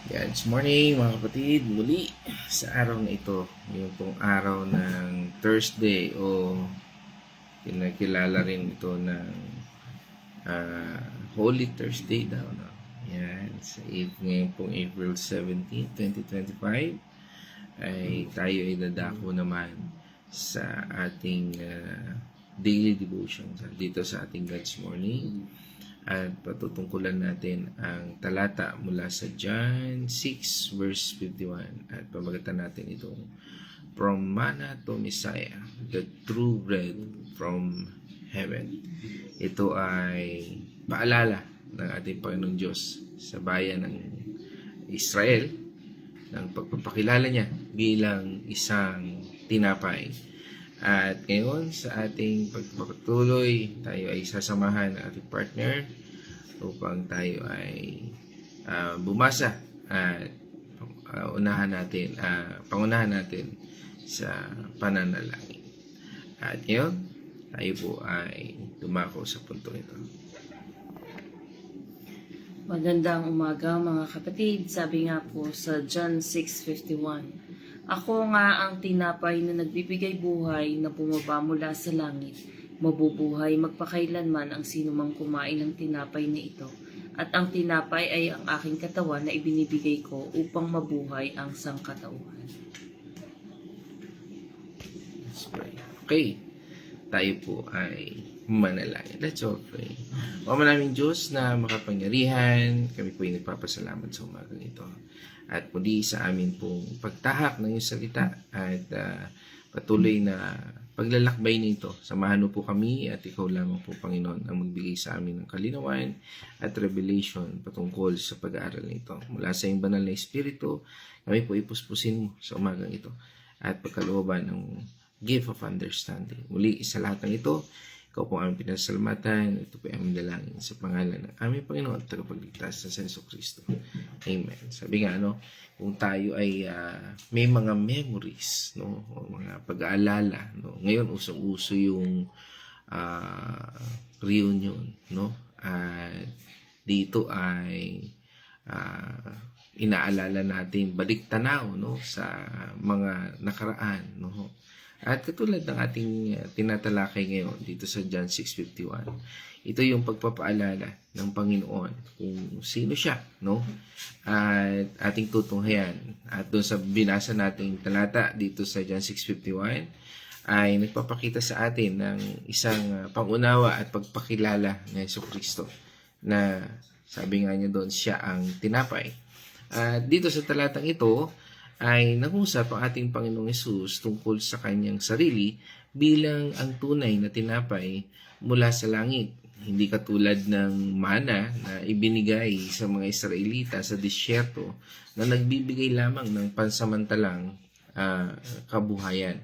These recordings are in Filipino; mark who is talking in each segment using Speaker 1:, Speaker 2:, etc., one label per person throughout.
Speaker 1: Yan, this morning mga kapatid, muli sa araw na ito, yung pong araw ng Thursday o kinakilala rin ito ng Holy Thursday daw. No? Yan, ngayon pong April 17, 2025 ay tayo ay dadako naman sa ating daily devotion dito sa ating God's Morning. At patutungkulan natin ang talata mula sa John 6 verse 51 at pamagatan natin itong From Manna to Messiah, the true bread from heaven. Ito ay paalala ng ating Panginoong Diyos sa bayan ng Israel ng pagpapakilala niya bilang isang tinapay. At ngayon sa ating pagpapatuloy, tayo ay sasamahan ng ating partner upang tayo ay bumasa at pangunahan natin sa pananalangin. At ngayon, tayo po ay dumako sa puntong ito.
Speaker 2: Magandang umaga mga kapatid. Sabi nga po sa John 6:51, Ako nga ang tinapay na nagbibigay buhay na bumaba mula sa langit. Mabubuhay magpakailanman ang sinumang kumain ng tinapay na ito. At ang tinapay ay ang aking katawan na ibinibigay ko upang mabuhay ang sangkatauhan.
Speaker 1: Let's pray. Okay, tayo po ay manalangin. Let's all pray. O maraming Diyos na makapangyarihan, kami po ay nagpapasalamat sa umagang ito. At muli sa amin pong pagtahak ng iyong salita at patuloy na paglalakbay nito. Samahan mo po kami at ikaw lamang po, Panginoon, ang magbigay sa amin ng kalinawan at revelation patungkol sa pag-aaral nito. Mula sa iyong banal na Espiritu, kami po ipuspusin mo sa umagang ito at pagkalooban ng gift of understanding. Muli sa lahat ng ito, ikaw po ang pinasalamatan. Ito po ang dalangin sa pangalan ng aming Panginoon at tagapagligtas na Senso Cristo. Amen. Sabi nga, kung tayo ay may mga memories, o mga pag-aalala, ngayon usong-uso yung reunion, at dito ay inaalala natin balik tanaw sa mga nakaraan, At katulad ng ating tinatalakay ngayon dito sa John 6:51, ito yung pagpapaalala ng Panginoon kung sino siya, At ating tutunghayan. At doon sa binasa nating talata dito sa John 6:51 ay nagpapakita sa atin ng isang pangunawa at pagpakilala ng Jesucristo na sabi nga niya doon, siya ang tinapay. At dito sa talatang ito ay nangusap ang ating Panginoong Hesus tungkol sa kanyang sarili bilang ang tunay na tinapay mula sa langit. Hindi katulad ng mana na ibinigay sa mga Israelita sa disyerto na nagbibigay lamang ng pansamantalang kabuhayan.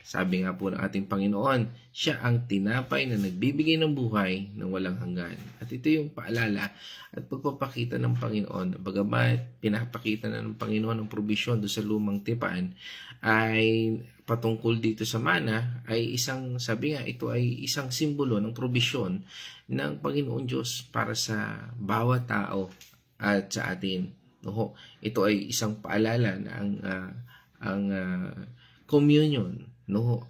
Speaker 1: Sabi nga po ng ating Panginoon, siya ang tinapay na nagbibigay ng buhay ng walang hanggan. At ito yung paalala at pagpapakita ng Panginoon. Bagamat pinapakita na ng Panginoon ang probisyon doon sa lumang tipan, ay patungkol dito sa mana, ay sabi nga, ito ay isang simbolo ng probisyon ng Panginoon Diyos para sa bawat tao at sa atin. Ito ay isang paalala na ang communion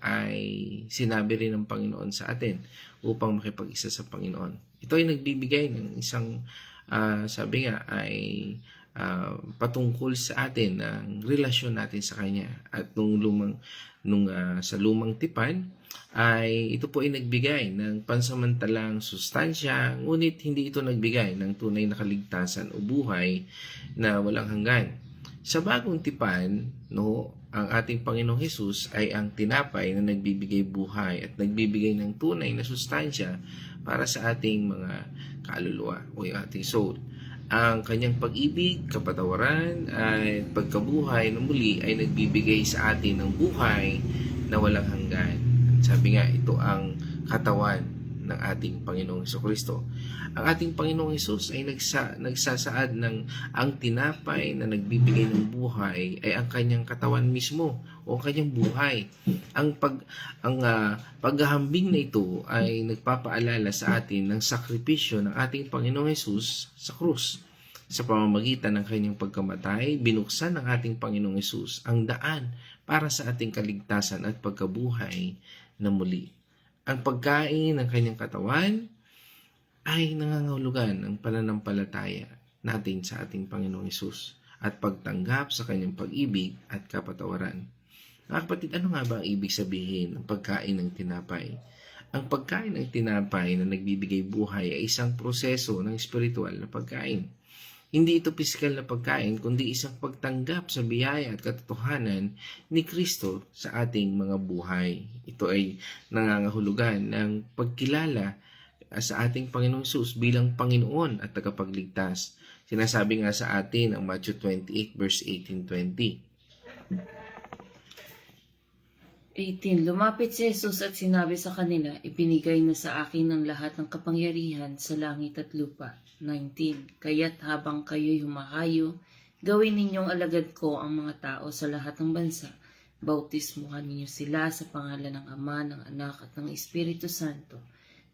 Speaker 1: ay sinabi rin ng Panginoon sa atin upang makipag-isa sa Panginoon. Ito ay nagbibigay ng isang sabi nga ay patungkol sa atin ng relasyon natin sa Kanya. At sa lumang tipan ay ito po ay nagbigay ng pansamantalang sustansya, ngunit hindi ito nagbigay ng tunay na kaligtasan o buhay na walang hanggan. Sa bagong tipan, ang ating Panginoong Hesus ay ang tinapay na nagbibigay buhay at nagbibigay ng tunay na sustansya para sa ating mga kaluluwa o yung ating soul. Ang kanyang pag-ibig, kapatawaran at pagkabuhay ng muli ay nagbibigay sa atin ng buhay na walang hanggan. Sabi nga, ito ang katawan ng ating Panginoong Jesucristo. Ang ating Panginoong Hesus ay nagsasaad ng ang tinapay na nagbibigay ng buhay ay ang kanyang katawan mismo o kanyang buhay. Ang paghahambing na ito ay nagpapaalala sa atin ng sakripisyo ng ating Panginoong Hesus sa krus. Sa pamamagitan ng kanyang pagkamatay, binuksan ng ating Panginoong Hesus ang daan para sa ating kaligtasan at pagkabuhay na muli. Ang pagkain ng kanyang katawan ay nangangahulugan ng pananampalataya natin sa ating Panginoong Hesus at pagtanggap sa kanyang pag-ibig at kapatawaran. Mga kapatid, ano nga ba ang ibig sabihin ng pagkain ng tinapay? Ang pagkain ng tinapay na nagbibigay buhay ay isang proseso ng espiritual na pagkain. Hindi ito pisikal na pagkain, kundi isang pagtanggap sa biyaya at katotohanan ni Kristo sa ating mga buhay. Ito ay nangangahulugan ng pagkilala sa ating Panginoong Hesus bilang Panginoon at tagapagligtas. Sinasabi nga sa atin ang Matthew 28 verse 18-20.
Speaker 2: 18. Lumapit si Jesus at sinabi sa kanila, ibinigay na sa akin ang lahat ng kapangyarihan sa langit at lupa. 19. Kaya't habang kayo'y humahayo, gawin ninyong alagad ko ang mga tao sa lahat ng bansa. Bautismuhan ninyo sila sa pangalan ng Ama, ng Anak at ng Espiritu Santo.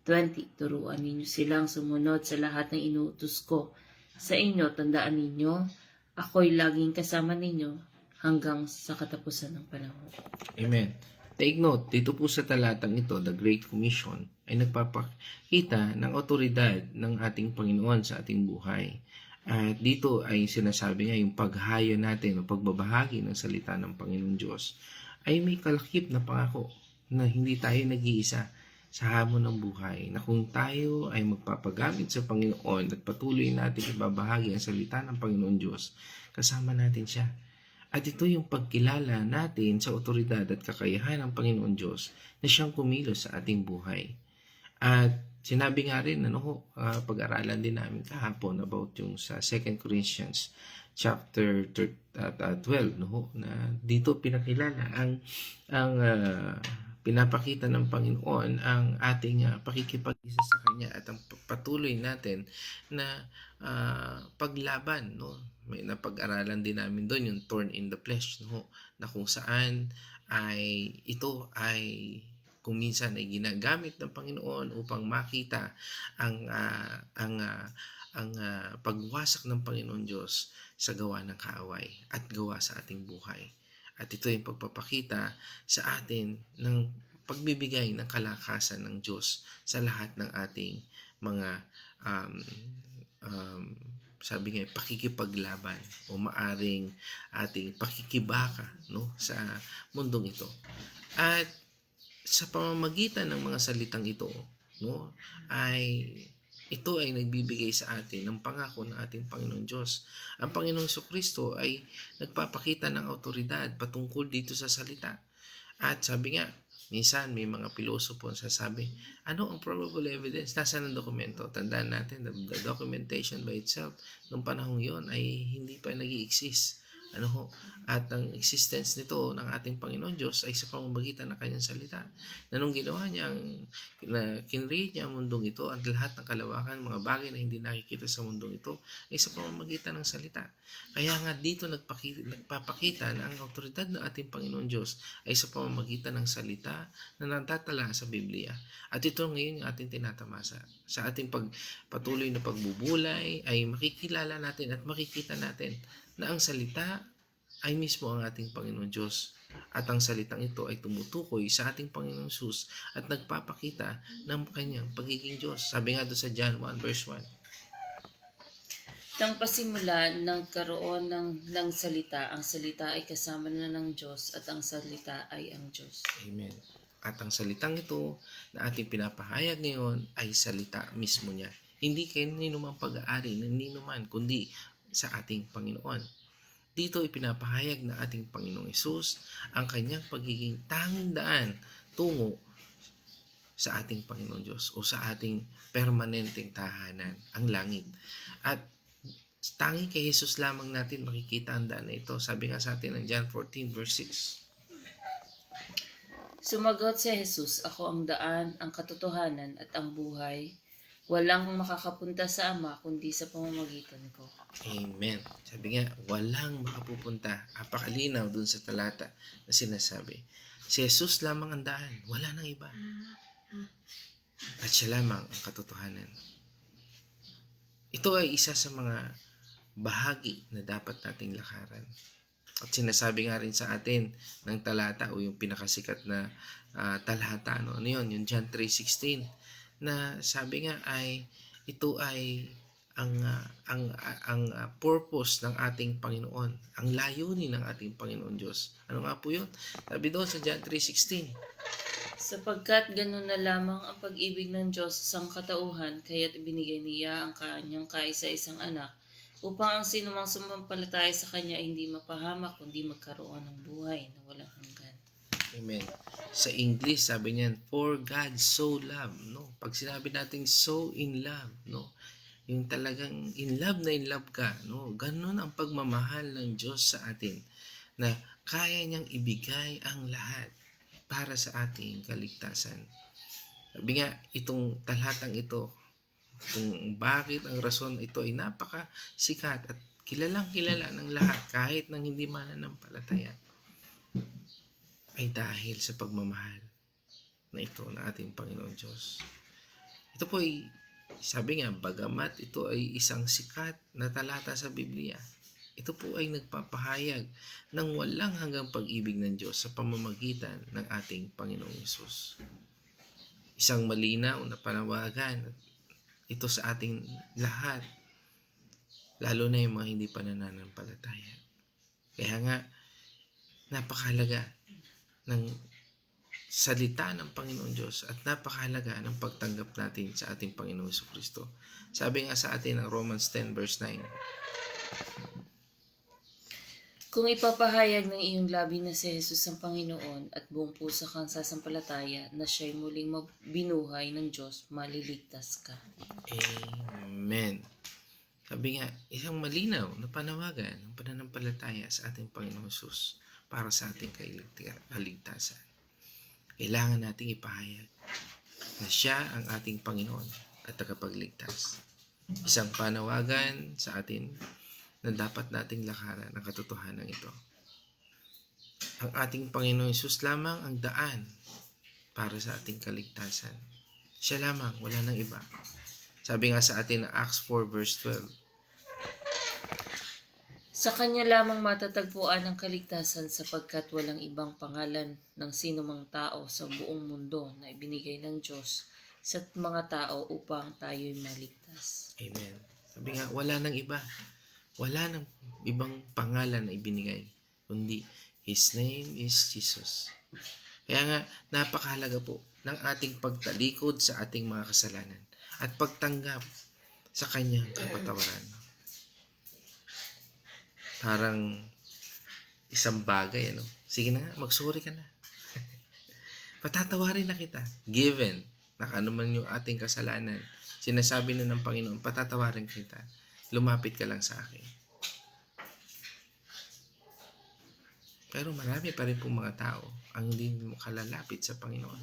Speaker 2: 20. Turuan ninyo silang sumunod sa lahat ng inuutos ko. Sa inyo, tandaan ninyo, ako'y laging kasama ninyo hanggang sa katapusan ng panahon.
Speaker 1: Amen. Take note, dito po sa talatang ito, the Great Commission, ay nagpapakita ng otoridad ng ating Panginoon sa ating buhay. At dito ay sinasabi niya yung paghayo natin o pagbabahagi ng salita ng Panginoong Diyos ay may kalakip na pangako na hindi tayo nag-iisa sa hamon ng buhay, na kung tayo ay magpapagamit sa Panginoon at patuloy natin ibabahagi ang salita ng Panginoon Diyos, kasama natin siya. At ito yung pagkilala natin sa otoridad at kakayahan ng Panginoon Diyos na siyang kumilos sa ating buhay. At sinabi nga rin, pag-aralan din namin kahapon about yung sa 2 Corinthians chapter 12, na dito pinakilala ang pinapakita ng Panginoon ang ating pakikipag-isa sa Kanya at ang patuloy natin na paglaban. May napag-aralan din namin doon yung thorn in the flesh, na kung saan ay ito ay kung minsan ay ginagamit ng Panginoon upang makita ang pagwasak ng Panginoon Diyos sa gawa ng kaaway at gawa sa ating buhay. At ito yung pagpapakita sa atin ng pagbibigay ng kalakasan ng Diyos sa lahat ng ating mga sabi nga, pakikipaglaban o maaring ating pakikibaka sa mundong ito. At sa pamamagitan ng mga salitang ito, ito ay nagbibigay sa atin ng pangako ng ating Panginoon Diyos. Ang Panginoong Jesucristo ay nagpapakita ng autoridad patungkol dito sa salita. At sabi nga, minsan may mga pilosopo ang sasabi, ano ang probable evidence? Nasaan ang dokumento? Tandaan natin, the documentation by itself, nung panahong yon ay hindi pa nag-i-exist. At ang existence nito ng ating Panginoon Diyos ay sa pamamagitan ng kanyang salita. Na nung ginawa niya, kinreate niya ang mundong ito at lahat ng kalawakan, mga bagay na hindi nakikita sa mundong ito, ay sa pamamagitan ng salita. Kaya nga dito nagpapakita na ang autoridad ng ating Panginoon Diyos ay sa pamamagitan ng salita na natatala sa Biblia. At ito ngayon yung ating tinatamasa. Sa ating patuloy na pagbubulay ay makikilala natin at makikita natin na ang salita ay mismo ang ating Panginoon Diyos. At ang salitang ito ay tumutukoy sa ating Panginoong Hesus at nagpapakita ng kanyang pagiging Diyos. Sabi nga doon sa John 1 verse 1.
Speaker 2: Nang pasimula ng karoon ng salita, ang salita ay kasama na ng Diyos at ang salita ay ang Diyos.
Speaker 1: Amen. At ang salitang ito na ating pinapahayag ngayon ay salita mismo niya. Hindi kayo ninumang pag-aari ng ninuman, kundi sa ating Panginoon. Dito ipinapahayag ng ating Panginoong Hesus ang kanyang pagiging tanging daan tungo sa ating Panginoon Diyos o sa ating permanenteng tahanan, ang langit. At tanging kay Hesus lamang natin makikita ang daan na ito. Sabi nga sa atin ng John 14 verse 6.
Speaker 2: Sumagot si Jesus, ako ang daan, ang katotohanan at ang buhay. Walang makakapunta sa Ama kundi sa pamamagitan ko.
Speaker 1: Amen. Sabi nga, walang makapupunta. Apakalinaw dun sa talata na sinasabi. Si Jesus lamang ang daan. Wala nang iba. At siya lamang ang katotohanan. Ito ay isa sa mga bahagi na dapat nating lakaran. At sinasabi nga rin sa atin ng talata o yung pinakasikat na talata, ano yun, yung John 3:16, na sabi nga ay ito ay ang purpose ng ating Panginoon, ang layunin ng ating Panginoon Diyos. Ano nga po yun? Sabi doon sa John 3:16,
Speaker 2: Sapagkat ganun na lamang ang pag-ibig ng Diyos sa sangkatauhan, kaya't ibinigay niya ang kanyang kaisa-isang anak, upang ang sinumang sumampalataya sa Kanya ay hindi mapahamak, kundi magkaroon ng buhay na walang hanggan.
Speaker 1: Amen. Sa English, sabi niyan, for God so loved, no? Pag sinabi nating so in love, no? Yung talagang in love ka, no? Ganun ang pagmamahal ng Diyos sa atin, na kaya niyang ibigay ang lahat para sa ating kaligtasan. Sabi nga, itong talatang ito, kung bakit ang rason ito ay napakasikat at kilalang kilala ng lahat kahit ng hindi mananampalataya, ay dahil sa pagmamahal na ito ng ating Panginoon Diyos. Ito po ay, sabi nga, bagamat ito ay isang sikat na talata sa Biblia, ito po ay nagpapahayag ng walang hanggang pag-ibig ng Diyos sa pamamagitan ng ating Panginoong Hesus. Isang malinaw na panawagan ito sa ating lahat, lalo na yung mga hindi pa nananampalataya. Kaya nga, napakahalaga ng salita ng Panginoon Diyos at napakahalaga ng pagtanggap natin sa ating Panginoong Jesucristo. Sabi nga sa atin ng Romans 10 verse 9,
Speaker 2: Kung ipapahayag ng iyong labi na si Jesus ang Panginoon at buong puso kang sasampalataya na siya'y muling binuhay ng Diyos, maliligtas ka.
Speaker 1: Amen. Sabi nga, isang malinaw na panawagan ng pananampalataya sa ating Panginoong Hesus para sa ating kaligtasan. Kailangan nating ipahayag na siya ang ating Panginoon at tagapagligtas. Isang panawagan sa atin na dapat nating lakaran ang katotohanan ito. Ang ating Panginoong Hesus lamang ang daan para sa ating kaligtasan. Siya lamang, wala nang iba. Sabi nga sa atin na Acts 4 verse 12,
Speaker 2: Sa Kanya lamang matatagpuan ang kaligtasan sapagkat walang ibang pangalan ng sinumang tao sa buong mundo na ibinigay ng Diyos sa mga tao upang tayo'y maligtas.
Speaker 1: Amen. Sabi nga, wala nang iba. Wala nang ibang pangalan na ibinigay, kundi His name is Jesus. Kaya nga, napakahalaga po ng ating pagtalikod sa ating mga kasalanan at pagtanggap sa Kanyang kapatawaran. Parang isang bagay, ano? Sige na nga, magsuri ka na. Patatawarin na kita. Given na ano man yung ating kasalanan, sinasabi na ng Panginoon, patatawarin kita. Lumapit ka lang sa akin. Pero marami pa rin pong mga tao ang hindi makalalapit sa Panginoon.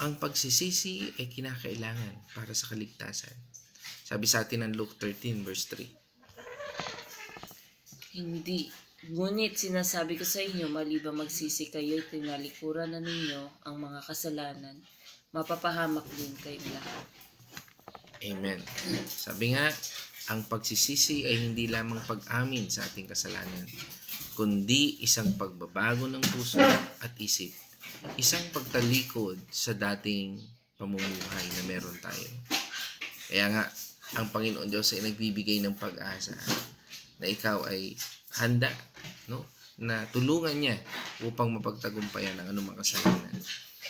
Speaker 1: Ang pagsisisi ay kinakailangan para sa kaligtasan. Sabi sa atin ng Luke 13 verse 3.
Speaker 2: Hindi. Ngunit sinasabi ko sa inyo, maliban magsisi kayo at tinalikuran na ninyo ang mga kasalanan, mapapahamak din kayong lahat.
Speaker 1: Amen. Sabi nga, ang pagsisisi ay hindi lamang pag-amin sa ating kasalanan, kundi isang pagbabago ng puso at isip. Isang pagtalikod sa dating pamumuhay na meron tayo. Kaya nga, ang Panginoon Diyos ay nagbibigay ng pag-asa na ikaw ay handa, no? Na tulungan niya upang mapagtagumpayan ang anumang kasalanan.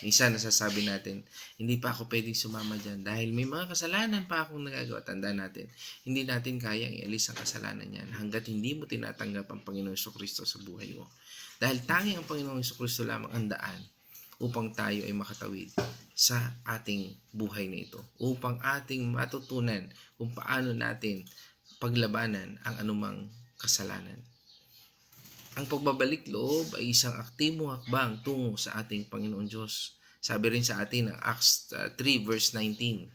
Speaker 1: Minsan nasasabi natin, hindi pa ako pwedeng sumama dyan dahil may mga kasalanan pa akong nagagawa. Tandaan natin, hindi natin kayang ialis ang kasalanan niyan hanggat hindi mo tinatanggap ang Panginoong Jesucristo sa buhay mo. Dahil tanging ang Panginoong Jesucristo lamang ang daan upang tayo ay makatawid sa ating buhay na ito. Upang ating matutunan kung paano natin paglabanan ang anumang kasalanan. Ang pagbabalik loob ay isang aktibong hakbang tungo sa ating Panginoon Diyos. Sabi rin sa atin ng Acts 3 verse 19.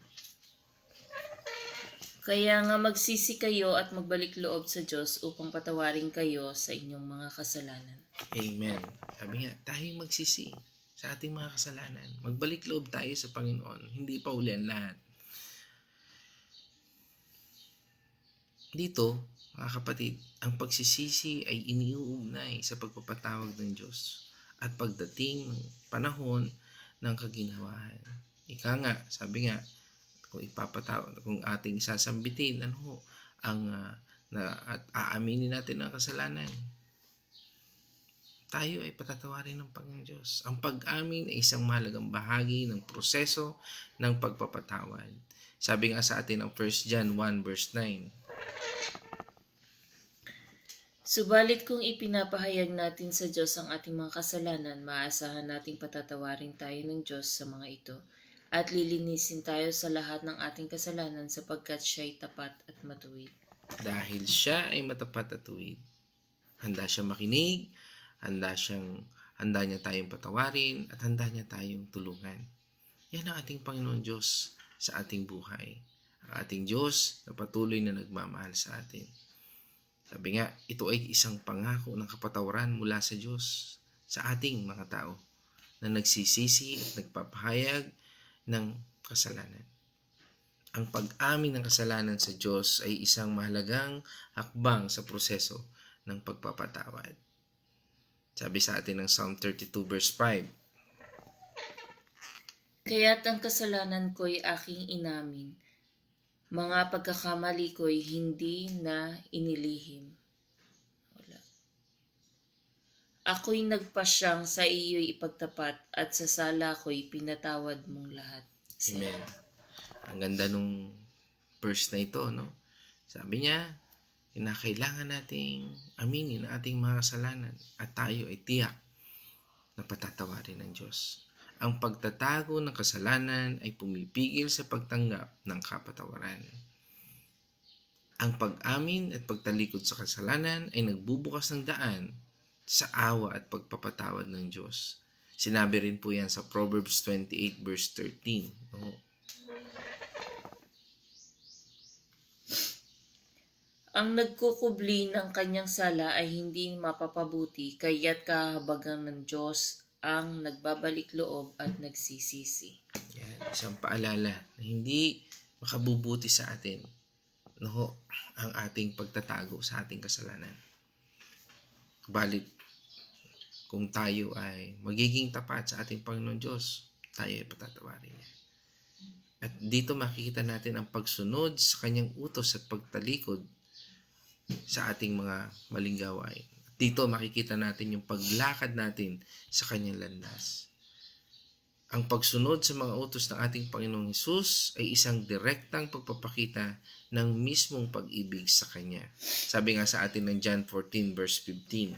Speaker 2: Kaya nga magsisi kayo at magbalik loob sa Diyos upang patawarin kayo sa inyong mga kasalanan.
Speaker 1: Amen. Sabi nga, tayo magsisi sa ating mga kasalanan. Magbalik loob tayo sa Panginoon. Hindi pa uli ang lahat. Dito, mga kapatid, ang pagsisisi ay iniuugnay sa pagpapatawag ng Diyos at pagdating ng panahon ng kaginhawaan. Ika nga, sabi nga, kung ating sasambitin, ang at aaminin natin ang kasalanan, tayo ay patatawarin ng Panginoon Diyos. Ang pag-amin ay isang mahalagang bahagi ng proseso ng pagpapatawad. Sabi nga sa atin ang 1 John 1 verse 9,
Speaker 2: Subalit kung ipinapahayag natin sa Diyos ang ating mga kasalanan, maaasahan nating patatawarin tayo ng Diyos sa mga ito at lilinisin tayo sa lahat ng ating kasalanan sapagkat siya'y tapat at matuwid.
Speaker 1: dahil siya ay matapat at tuwid. Handa siyang makinig, handa niya tayong patawarin, at handa niya tayong tulungan. Yan ang ating Panginoon Diyos sa ating buhay. Ang ating Diyos na patuloy na nagmamahal sa atin. Sabi nga, ito ay isang pangako ng kapatawaran mula sa Diyos sa ating mga tao na nagsisisi at nagpapahayag ng kasalanan. Ang pag-amin ng kasalanan sa Diyos ay isang mahalagang hakbang sa proseso ng pagpapatawad. Sabi sa atin ng Psalm 32 verse 5,
Speaker 2: Kaya't ang kasalanan ko'y aking inamin, mga pagkakamali ko'y hindi na inilihim. Wala. Ako'y nagpasyang sa iyo'y ipagtapat at sa sala ko'y pinatawad mong lahat.
Speaker 1: Amen. Ang ganda nung verse na ito, no? Sabi niya, kinakailangan nating aminin ang ating mga kasalanan at tayo ay tiyak na patatawarin ng Diyos. Ang pagtatago ng kasalanan ay pumipigil sa pagtanggap ng kapatawaran. Ang pag-amin at pagtalikod sa kasalanan ay nagbubukas ng daan sa awa at pagpapatawad ng Diyos. Sinabi rin po yan sa Proverbs 28 verse 13. No?
Speaker 2: Ang nagkukubli ng kanyang sala ay hindi mapapabuti, kaya't kahabagan ng Diyos ang nagbabalik loob at nagsisisi.
Speaker 1: Yan, isang paalala na hindi makabubuti sa atin ang ating pagtatago sa ating kasalanan. Balit, kung tayo ay magiging tapat sa ating Panginoon Diyos, tayo ay patatawarin niya. At dito makikita natin ang pagsunod sa kanyang utos at pagtalikod sa ating mga maling gawain. Dito makikita natin yung paglakad natin sa kanyang landas. Ang pagsunod sa mga utos ng ating Panginoong Hesus ay isang direktang pagpapakita ng mismong pag-ibig sa Kanya. Sabi nga sa atin ng John 14 verse 15,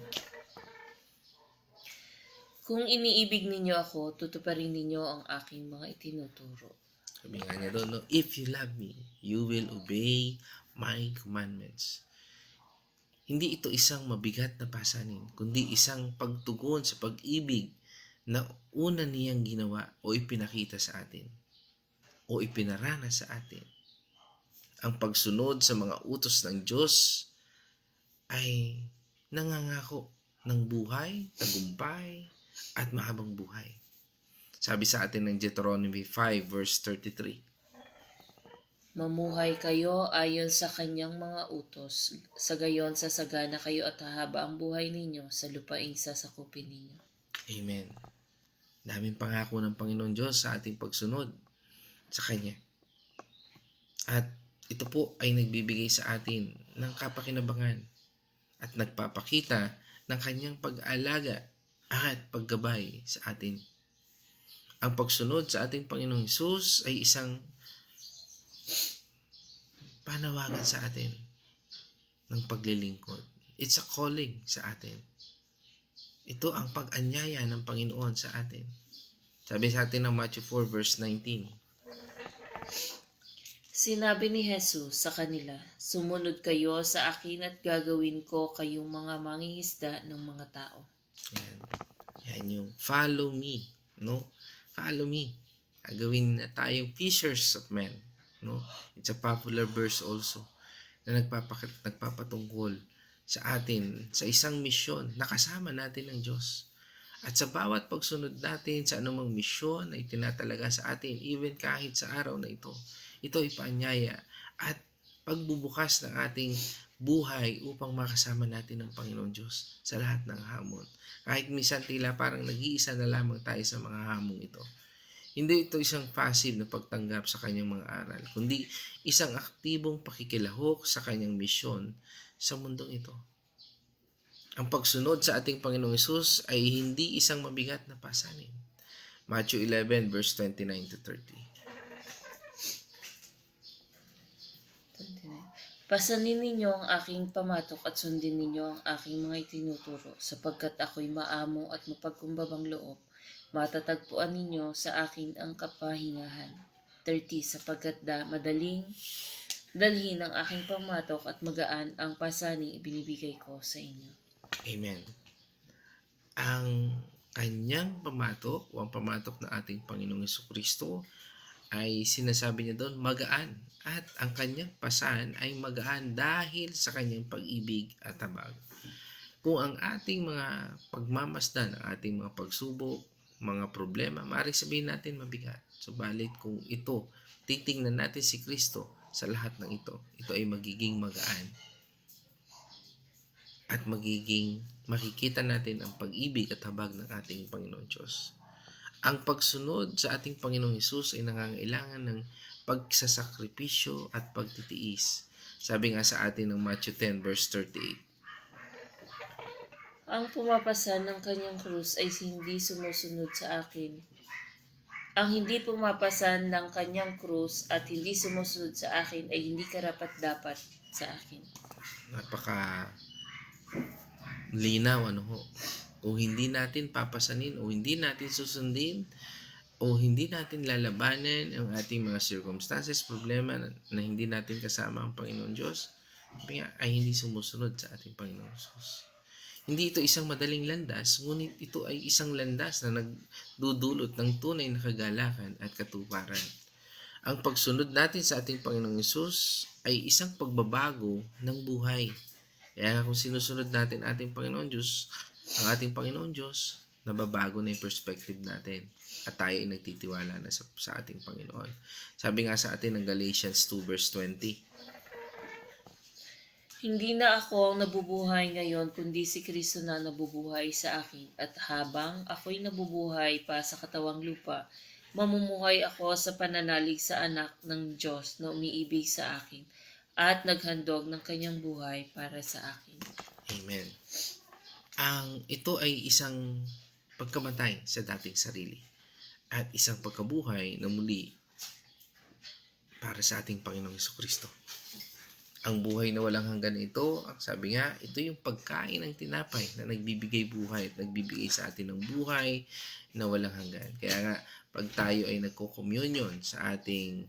Speaker 2: Kung iniibig ninyo ako, tutuparin ninyo ang aking mga itinuturo.
Speaker 1: sabi nga niya doon, if you love me, you will obey my commandments. Hindi ito isang mabigat na pasanin, kundi isang pagtugon sa pag-ibig na una niyang ginawa o ipinakita sa atin o ipinarana sa atin. Ang pagsunod sa mga utos ng Diyos ay nangangako ng buhay, tagumpay, at mahabang buhay. Sabi sa atin ng Deuteronomy 5 verse 33,
Speaker 2: Mamuhay kayo ayon sa kanyang mga utos, sa gayon sasagana kayo at hahaba ang buhay ninyo sa lupaing sasakupin ninyo.
Speaker 1: Amen. Daming pangako ng Panginoon Diyos sa ating pagsunod sa Kanya. At ito po ay nagbibigay sa atin ng kapakinabangan at nagpapakita ng Kanyang pag-aalaga at paggabay sa atin. Ang pagsunod sa ating Panginoong Hesus ay isang panawagan sa atin ng paglilingkod. It's a calling sa atin. Ito ang pag-anyaya ng Panginoon sa atin. Sabi sa atin ng Matthew 4 verse 19,
Speaker 2: Sinabi ni Jesus sa kanila, sumunod kayo sa akin at gagawin ko kayong mga mangingisda ng mga tao.
Speaker 1: Yan yung follow me, no? Follow me. Gagawin na tayong fishers of men, no? It's a popular verse also na nagpapatungkol sa atin sa isang misyon na kasama natin ng Diyos. At sa bawat pagsunod natin sa anumang misyon na itinatalaga sa atin, even kahit sa araw na ito ay paanyaya at pagbubukas ng ating buhay upang makasama natin ang Panginoon Diyos sa lahat ng hamon. Kahit minsan tila parang nag-iisa na lamang tayo sa mga hamong ito. Hindi ito isang passive na pagtanggap sa kanyang mga aral, kundi isang aktibong pakikilahok sa kanyang misyon sa mundong ito. Ang pagsunod sa ating Panginoong Hesus ay hindi isang mabigat na pasanin. Matthew 11 verse 29 to 30.
Speaker 2: Pasanin ninyo ang aking pamatok at sundin ninyo ang aking mga itinuturo, sapagkat ako'y maamo at mapagkumbabang loob. Matatagpuan ninyo sa akin ang kapahingahan. 30. Sapagkat madaling dalhin ang aking pamatok at magaan ang pasaning ibinibigay ko sa inyo.
Speaker 1: Amen. Ang kanyang pamatok o ang pamatok ng ating Panginoong Hesukristo ay sinasabi niya doon magaan, at ang kanyang pasan ay magaan dahil sa kanyang pag-ibig at habag. Kung ang ating mga pagmamasdan, ang ating mga pagsubok, mga problema, maaaring sabihin natin mabigat. Subalit kung ito, titingnan natin si Kristo sa lahat ng ito ay magiging magaan. At makikita natin ang pag-ibig at habag ng ating Panginoon Diyos. Ang pagsunod sa ating Panginoong Hesus ay nangangailangan ng pagsasakripisyo at pagtitiis. Sabi nga sa atin ng Matthew 10 verse 38.
Speaker 2: Ang pumapasan ng kanyang krus ay hindi sumusunod sa akin. Ang hindi pumapasan ng kanyang krus at hindi sumusunod sa akin ay hindi karapat-dapat sa akin.
Speaker 1: Napaka linaw, Kung hindi natin papasanin o hindi natin susundin o hindi natin lalabanan ang ating mga circumstances, problema na hindi natin kasama ang Panginoon Diyos, ay hindi sumusunod sa ating Panginoon Diyos. Hindi ito isang madaling landas, ngunit ito ay isang landas na nagdudulot ng tunay na kagalakan at katuparan. Ang pagsunod natin sa ating Panginoong Hesus ay isang pagbabago ng buhay. Kaya kung sinusunod natin ating Panginoon Diyos, ang ating Panginoon Diyos, nababago na yung perspective natin at tayo ay nagtitiwala na sa ating Panginoon. Sabi nga sa atin ng Galatians 2 verse 20,
Speaker 2: Hindi na ako ang nabubuhay ngayon, kundi si Kristo na nabubuhay sa akin. At habang ako'y nabubuhay pa sa katawang lupa, mamumuhay ako sa pananalig sa anak ng Diyos na umiibig sa akin at naghandog ng kanyang buhay para sa akin.
Speaker 1: Amen. Ito ay isang pagkamatay sa dating sarili at isang pagkabuhay na muli para sa ating Panginoong Hesukristo. Ang buhay na walang hanggan ito, sabi nga, ito yung pagkain ng tinapay na nagbibigay buhay at nagbibigay sa atin ng buhay na walang hanggan. Kaya nga, pag tayo ay nagko-communion sa ating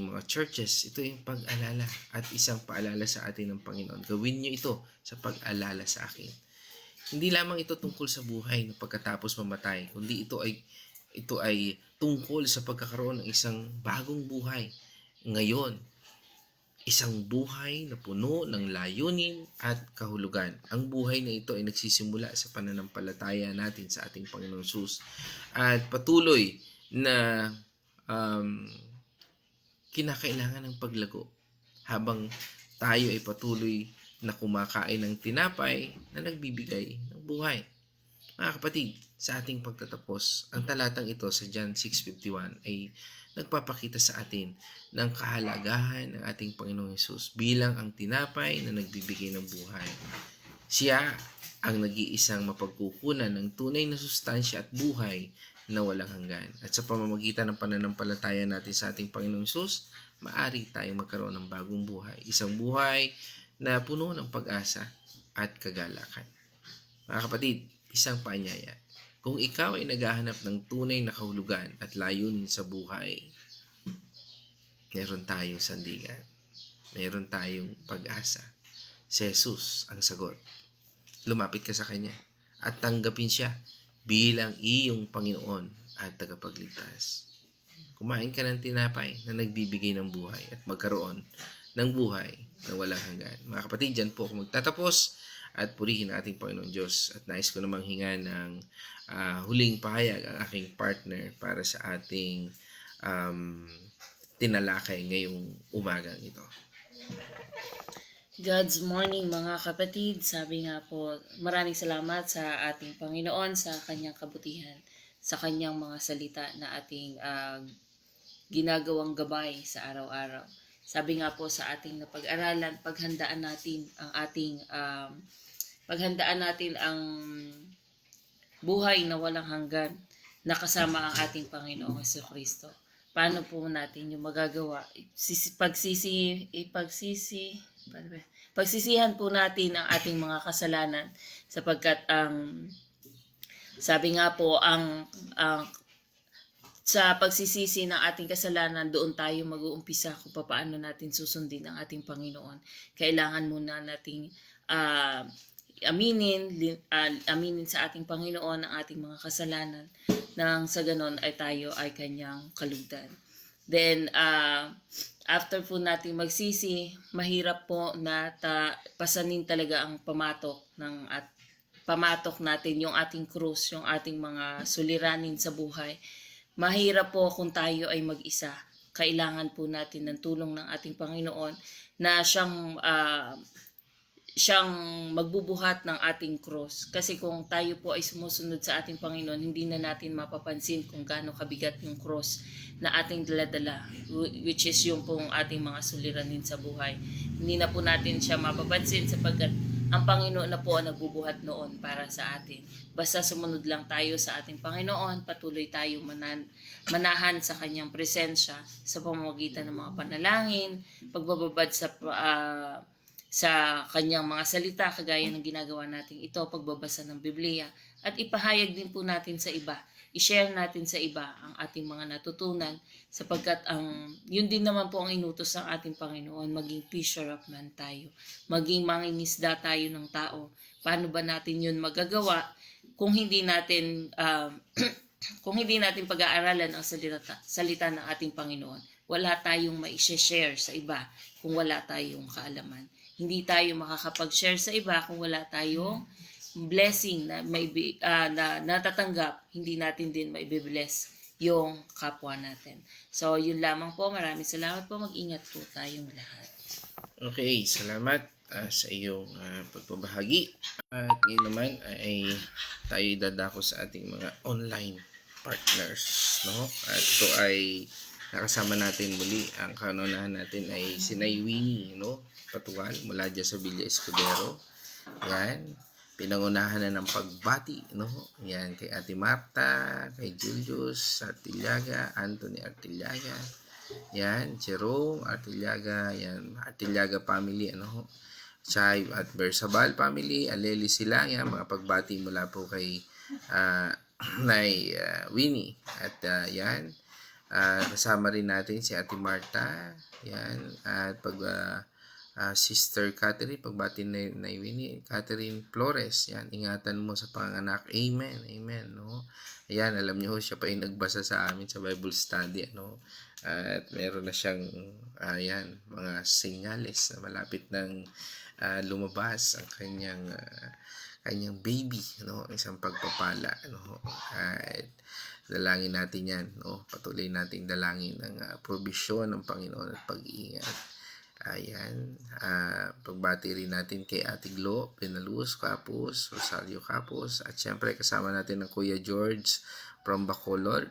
Speaker 1: mga churches, ito yung pag-alala at isang paalala sa atin ng Panginoon. Gawin niyo ito sa pag-alala sa akin. Hindi lamang ito tungkol sa buhay na pagkatapos mamatay, kundi ito ay tungkol sa pagkakaroon ng isang bagong buhay ngayon. Isang buhay na puno ng layunin at kahulugan. Ang buhay na ito ay nagsisimula sa pananampalataya natin sa ating Panginoong Hesus at patuloy na kinakailangan ng paglago habang tayo ay patuloy na kumakain ng tinapay na nagbibigay ng buhay. Mga kapatid, sa ating pagtatapos, ang talatang ito sa John 6:51 ay nagpapakita sa atin ng kahalagahan ng ating Panginoong Hesus bilang ang tinapay na nagbibigay ng buhay. Siya ang nag-iisang mapagkukunan ng tunay na sustansya at buhay na walang hanggan. At sa pamamagitan ng pananampalataya natin sa ating Panginoong Hesus, maaari tayong magkaroon ng bagong buhay. Isang buhay na puno ng pag-asa at kagalakan. Mga kapatid, isang paanyaya. Kung ikaw ay naghahanap ng tunay na kahulugan at layunin sa buhay, meron tayong sandigan. Meron tayong pag-asa. Si Jesus ang sagot. Lumapit ka sa Kanya at tanggapin siya bilang iyong Panginoon at tagapagligtas. Kumain ka ng tinapay na nagbibigay ng buhay at magkaroon ng buhay na walang hanggan. Mga kapatid, dyan po ako magtatapos at purihin ang ating Panginoon Diyos. At nais ko namang hinga ng huling pahayag ang aking partner para sa ating tinalakay ngayong umagang ito.
Speaker 2: God's morning mga kapatid. Sabi nga po, maraming salamat sa ating Panginoon sa kanyang kabutihan, sa kanyang mga salita na ating ginagawang gabay sa araw-araw. Sabi nga po sa ating napag-aralan, paghandaan natin ang buhay na walang hanggan na kasama ang ating Panginoong Jesucristo. Paano po natin yung magagawa? Pagsisihan po natin ang ating mga kasalanan sapagkat sabi nga po sa pagsisisi ng ating kasalanan, doon tayo mag-uumpisa kung paano natin susundin ang ating Panginoon. Kailangan muna nating aminin sa ating Panginoon ang ating mga kasalanan nang sa ganon ay tayo ay kanyang kalugdan. Then, after po natin magsisi, mahirap po na pasanin talaga ang pamatok natin yung ating krus, yung ating mga suliranin sa buhay. Mahirap po kung tayo ay mag-isa. Kailangan po natin ng tulong ng ating Panginoon na siyang magbubuhat ng ating cross. Kasi kung tayo po ay sumusunod sa ating Panginoon, hindi na natin mapapansin kung gaano kabigat yung cross na ating daladala, which is yung pong ating mga suliranin sa buhay. Hindi na po natin siya mapapansin sapagkat ang Panginoon na po ang nagbubuhat noon para sa atin. Basta sumunod lang tayo sa ating Panginoon, patuloy tayo manahan sa kanyang presensya sa pamamagitan ng mga panalangin, pagbababad sa kanyang mga salita, kagaya ng ginagawa natin ito, pagbabasa ng Biblia, at ipahayag din po natin sa iba. I-share natin sa iba ang ating mga natutunan sapagkat yun din naman po ang inutos ng ating Panginoon, maging fisher of man tayo, maging mangingisda tayo ng tao. Paano ba natin yun magagawa kung hindi natin pag-aaralan ang salita ng ating Panginoon? Wala tayong mai-share sa iba kung wala tayong kaalaman. Hindi tayo makakapag-share sa iba kung wala tayong blessing na natatanggap, hindi natin din maibe-bless yung kapwa natin. So, yun lamang po. Maraming salamat po. Mag-ingat po tayong lahat.
Speaker 1: Okay, salamat sa iyong pagbabahagi. At ngayon naman ay tayo dadako sa ating mga online partners, no? At ito ay nakasama natin muli. Ang kanunahan natin ay si Winnie, no? Patuan mula dyan sa Villa Escudero. Yan. Pinangunahan na ng pagbati, no? Yan, kay Ate Marta, kay Julius Artillaga, Anthony Artillaga, yan, Jerome Artillaga, yan, Artillaga family, ano, Chay at Bersabal family, Aleli sila, yan, mga pagbati mula po kay Nay Winnie. At yan, kasama rin natin si Ate Marta, yan, at Sister Catherine, pagbati na Winnie, Catherine Flores, yan, ingatan mo sa panganak, amen, amen, no? Ayan, alam niyo, siya pa yung nagbasa sa amin sa Bible study, ano? At meron na siyang, mga senyales na malapit ng lumabas ang kanyang baby, no? Isang pagpapala, no? At dalangin natin yan, no? Patuloy nating dalangin ng provision ng Panginoon at pag-iingat. Ayan, pagbati rin natin kay Ate Glo Penaluz Capos, Rosario Capos, at syempre kasama natin ang Kuya George from Bacolod.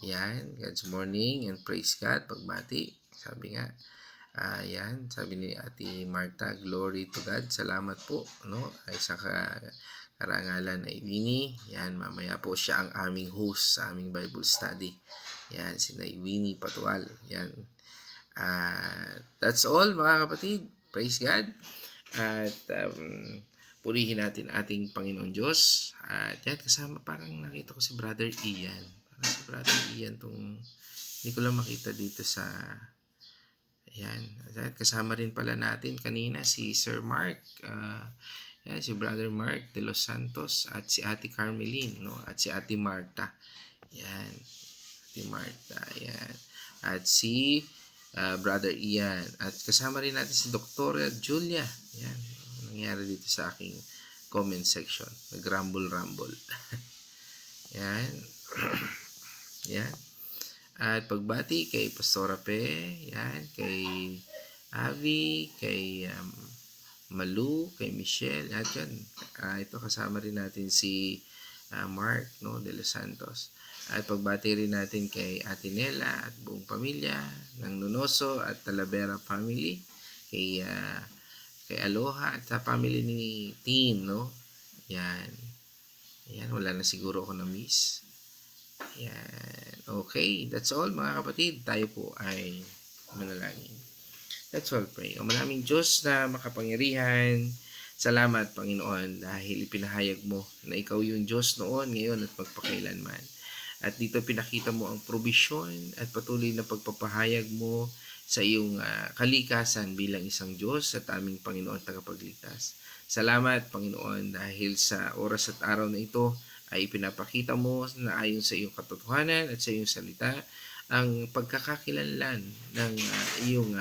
Speaker 1: Yan, God's morning and praise God, pagbati. Sabi nga, yan, sabi ni Ate Marta, glory to God, salamat po, no? Ay sa karangalan ay Winnie. Yan, mamaya po siya ang aming host sa aming Bible study. Yan, si Winnie Patual. Yan. That's all mga kapatid. Praise God. At purihin natin ating Panginoon Diyos. At yan, kasama, parang nakita ko si Brother Ian. Parang si Brother Ian hindi ko lang makita dito sa yan. At kasama rin pala natin kanina si Sir Mark. Yan, si Brother Mark de Los Santos at si Ate Carmeline, no? At si Ate Marta. Yan. Ate Marta. Yan. At si Brother Ian. At kasama rin natin si Dr. Julia. Yan. Nangyari dito sa aking comment section. Nag-rumble. Yan. Yan. At pagbati kay Pastora Pe, yan, kay Avi, kay Malu, kay Michelle, at yan. Ito kasama rin natin si Mark, no, de los Santos. At pagbati rin natin kay Ate Nela at buong pamilya ng Nunoso at Talavera family, kay Aloha at sa family ni Tin, no? Yan. Yan, wala na siguro ako na miss. Yan. Okay, that's all mga kapatid. Tayo po ay manalangin. Let's all pray. O maraming Diyos na makapangyarihan, salamat Panginoon dahil ipinahayag mo na ikaw yung Diyos noon, ngayon at magpakailanman. At dito pinakita mo ang probisyon at patuloy na pagpapahayag mo sa iyong kalikasan bilang isang Diyos at aming Panginoon tagapagligtas. Salamat Panginoon dahil sa oras at araw na ito ay pinapakita mo na ayon sa iyong katotohanan at sa iyong salita ang pagkakakilanlan ng iyong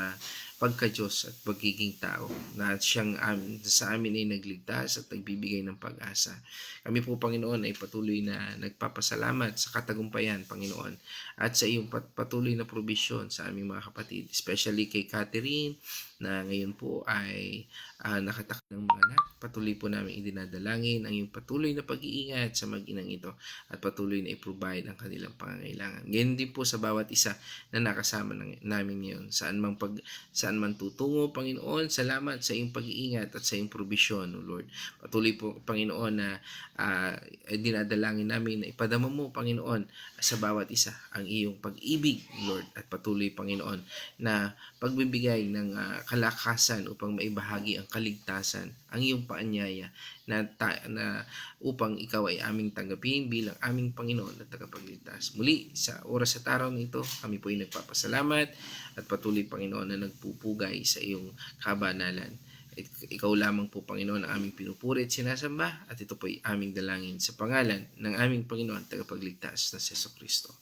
Speaker 1: pagka-Diyos at pagiging tao na siyang sa amin ay nagligtas at nagbibigay ng pag-asa. Kami po, Panginoon, ay patuloy na nagpapasalamat sa katagumpayan, Panginoon, at sa iyong patuloy na probisyon sa aming mga kapatid, especially kay Catherine, na ngayon po ay nakatakda ng mga anak. Patuloy po namin idinadalangin ang iyong patuloy na pag-iingat sa mag-inang ito at patuloy na i-provide ang kanilang pangangailangan. Ganyan din po sa bawat isa na nakasama namin ngayon. Saan man tutungo, Panginoon, salamat sa iyong pag-iingat at sa iyong probisyon, O Lord. Patuloy po, Panginoon, na dinadalangin namin na ipadama mo, Panginoon, sa bawat isa ang iyong pag-ibig, Lord, at patuloy, Panginoon, na pagbibigay ng kalakasan upang maibahagi ang kaligtasan, ang iyong paanyaya na upang ikaw ay aming tanggapin bilang aming Panginoon at tagapagligtas. Muli, sa oras at araw nito, kami po ay nagpapasalamat at patuloy, Panginoon, na nagpupugay sa iyong kabanalan. Ikaw lamang po, Panginoon, ang aming pinupuri at sinasamba at ito po ay aming dalangin sa pangalan ng aming Panginoon at tagapagligtas na si Jesucristo.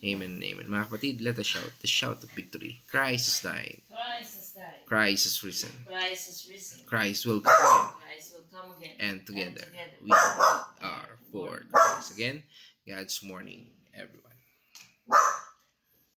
Speaker 1: Amen and amen. Mga kapatid, let us shout the shout of victory. Christ has died.
Speaker 2: Christ has died.
Speaker 1: Christ has risen.
Speaker 2: Christ has risen.
Speaker 1: Christ will come again.
Speaker 2: Christ will come again.
Speaker 1: And together we are for Christ. Again, God's morning, everyone.